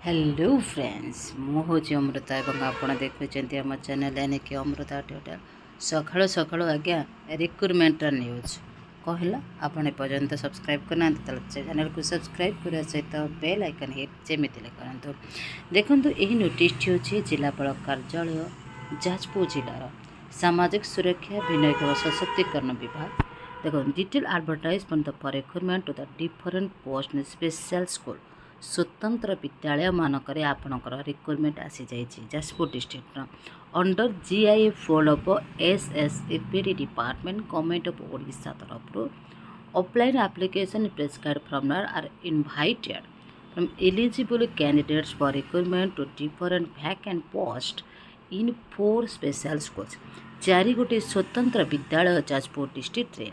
Hello friends मु हूँ अमृता और आपड़ देखुं आम चैनल यानी कि अमृता ट्यूटर सकाल सकाल आज्ञा रिक्रुटमेंट न्यूज कहला आपड़ पर्यंत सब्सक्राइब करना चैनल को सब्सक्राइब करने सहित बेल आइकन हिट जमी करूँ। देखो यही नोटिस हूँ जिलापाल कार्यालय जाजपुर जिलार सामाजिक सुरक्षा विनय एवं सशक्तिकरण विभाग। देखो detail advertisement for recruitment to the different post in special school स्वतंत्र विद्यालय मानक आपणकर रिक्रुटमेंट आसी जाइए Jajpur district under GI fold of SSAPD department government of Odisha तरफ offline application prescribed from are invited from eligible candidates for recruitment to different vacant post in 4 special schools. 4 गोटे स्वतंत्र विद्यालय जाजपुर डिस्ट्रिक्ट रे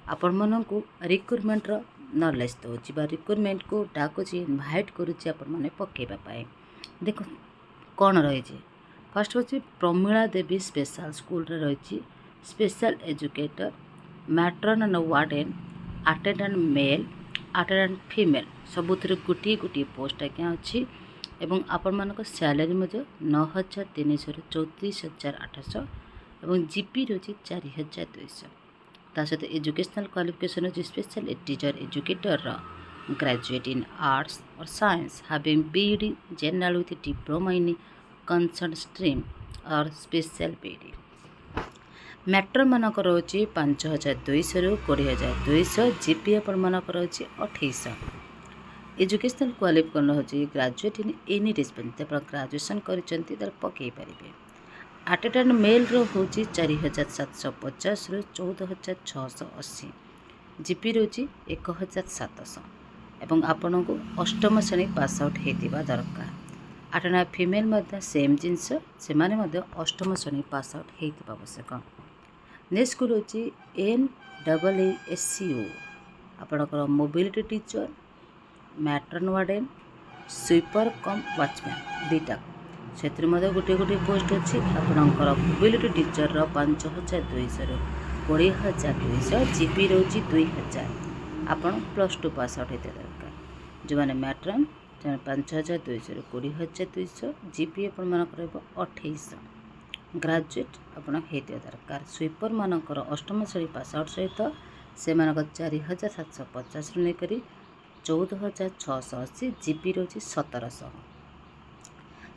आपण मानकु रिक्रुटमेंट नॉलेज दूसरी रिक्रुटमेंट को डाकुची इनवाइट करुच्ची आपने पकईवाई। देख कौन रही फर्स्ट हूँ प्रमीला देवी स्पेशल स्कूल रही special educator matron and warden attendant male attendant female सबुथ गोटे गोटे पोस्ट आज्ञा अच्छी एवं आपण मान सैलरी 9,300 ରୁ 34,800 और जीपी रही 4,200 ता सहित एजुकेशनल क्वालिफिकेशन अच्छी special teacher educator graduate in arts और science having BD general with diploma in concern stream और स्पेशल बीडी। मैट्रो मानक रही 5,200 ରୁ 20,200 जीपी अपन मानक रही 2800। एजुकेशनल क्वालिफिकेशन होची graduate in any discipline graduation कर पकई पारे। अटेंडेंट मेल हूँ 4,750 ରୁ 14,680 जीपी रोची 1,700 एवं आपण को अष्टम श्रेणी पास आउट होता दरकार। अटेंडेंट फीमेल सेम जिनस से अष्टम श्रेणी पास आउट होता आवश्यक। नेक्स्ट को रोची NAASCO आपणकर mobility teacher matron warden sweeper cum watchman दुईटा से गोटे गोटे पोस्ट अच्छी आपणकर मोबिलिटी टीचर 5,200 ରୁ 20,200 जीपी रोची 2,000 आपण +2 पास आउट होता दरकार। जो मैंने मैट्रन 5,200 ରୁ 20,200 जीपी आपण मानक 2800 ग्रेजुएट आपण होता दरकार। स्वीपर मानकर अष्टम श्रेणी पास आउट सहित से 4,750 ରୁ लेकर 14,680 जीपी रोची 1,700।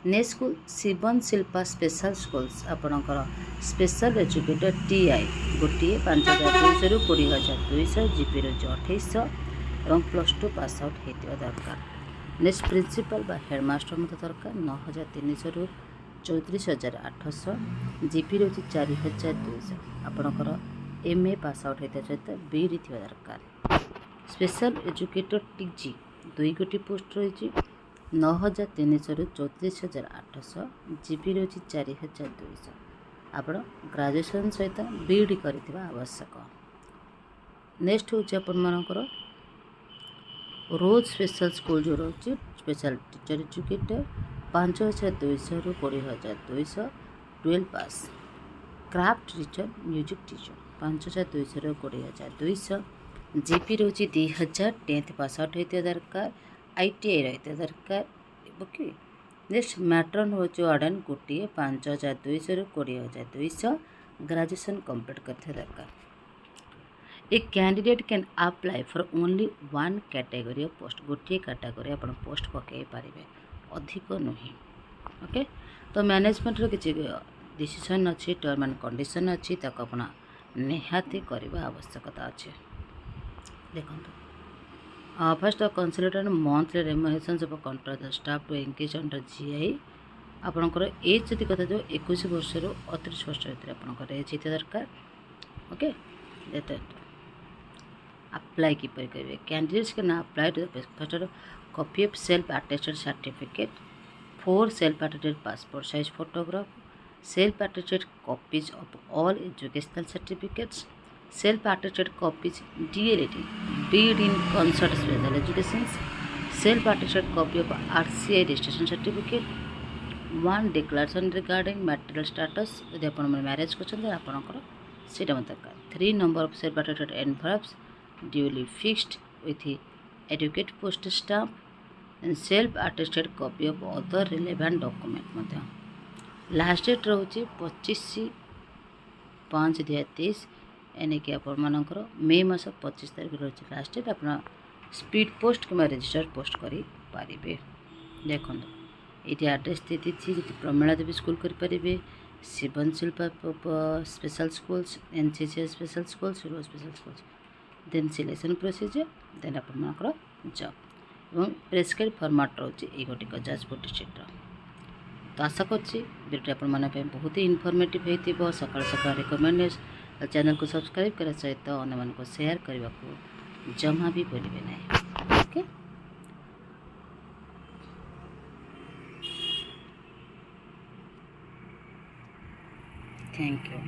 नेक्स्ट को शिवन शिल्पा स्पेशल स्कूल्स आपणकर स्पेशल एजुकेटर टीआई गोटे 5,200 ରୁ 20,200 जीपी रोची 2800 और +2 पास आउट होता दरकार। नेक्स्ट प्रिंसिपल बा हेडमास्टर मत दरकार 9,300 ରୁ 34,800 जीपी रोची 4,200 आपणकर MA पास आउट होता सहित बीडी थी दरकार। स्पेशल एजुकेटर टीजी 2 गोटी पोस्ट रही 9,300 ରୁ 34,800 जीपी रोची 4,200 आपण ग्रेजुएशन सहित बीडी करथिबा आवश्यक। नेक्स्ट हूँ आपण मानकर रोज स्पेशल स्कूल जो रही स्पेशल टीचर एजुकेटर 5,200 ରୁ 20,200 12 पास। क्राफ्ट टीचर म्यूजिक टीचर 5,200 ରୁ 20,200 जीपी रोची 2,000 10th पास आउट होता दरकार। ITI रहता दरकार। ओके नेक्स्ट मैट्रन हूँ वार्डन गोटे 5,200 ରୁ 20,200 ग्रेजुएशन कंप्लीट करते दरकार। A candidate can apply for only 1 category of post गोटे कैटेगरी आप पोस्ट पकई पारे अधिक नुहे। ओके तो मैनेजमेंट किसी डिसीजन अच्छी टर्म एंड कंडीशन अच्छी आप निहाती करने आवश्यकता अच्छे। देखो first consider monthly remuneration of contract staff to engage under GI आपणकर एज जदि कथा जो 21 वर्ष ରୁ 38 वर्ष भर आपंकर एज होता दरकार। ओके अप्लाई किपर करेंगे candidates can apply to the first copy of self attested certificate 4 self attested passport size photograph self attested copies of all educational certificates self attested copies DLED BEd in concert special education self attested copy of RCI registration certificate 1 declaration regarding marital status यदि आप marriage करपर दरकार। 3 number of self attested envelopes duly fixed with adequate post stamp self attested copy of other relevant document. Last date रोचे 25/5/2023 एने कि आपण मानकर मे मास 25 तारिख रोचे लास्ट डेट। आप स्पीड पोस्ट कि रजिस्टर पोस्ट करें। देखो ये आड्रेस दे दी प्रमीला देवी स्कूल करेंगे, Shivan Shilpa special schools, NCC special schools, रो special schools, then selection procedure, then आपर जॉब और प्रेस्क्राइब फॉर्मेट रोचे ये गोटिक जाजपुर डिस्ट्रिक्ट। तो आशा करछि वीडियो आपण माने बहुत ही इनफॉर्मेटिव होइतिबो। सकाळ सकाळ रिकमेंडेड चैनल को सब्सक्राइब करा सहित अन्य मानको शेयर करने को जमा भी भूलिबे नहीं। Okay, thank you.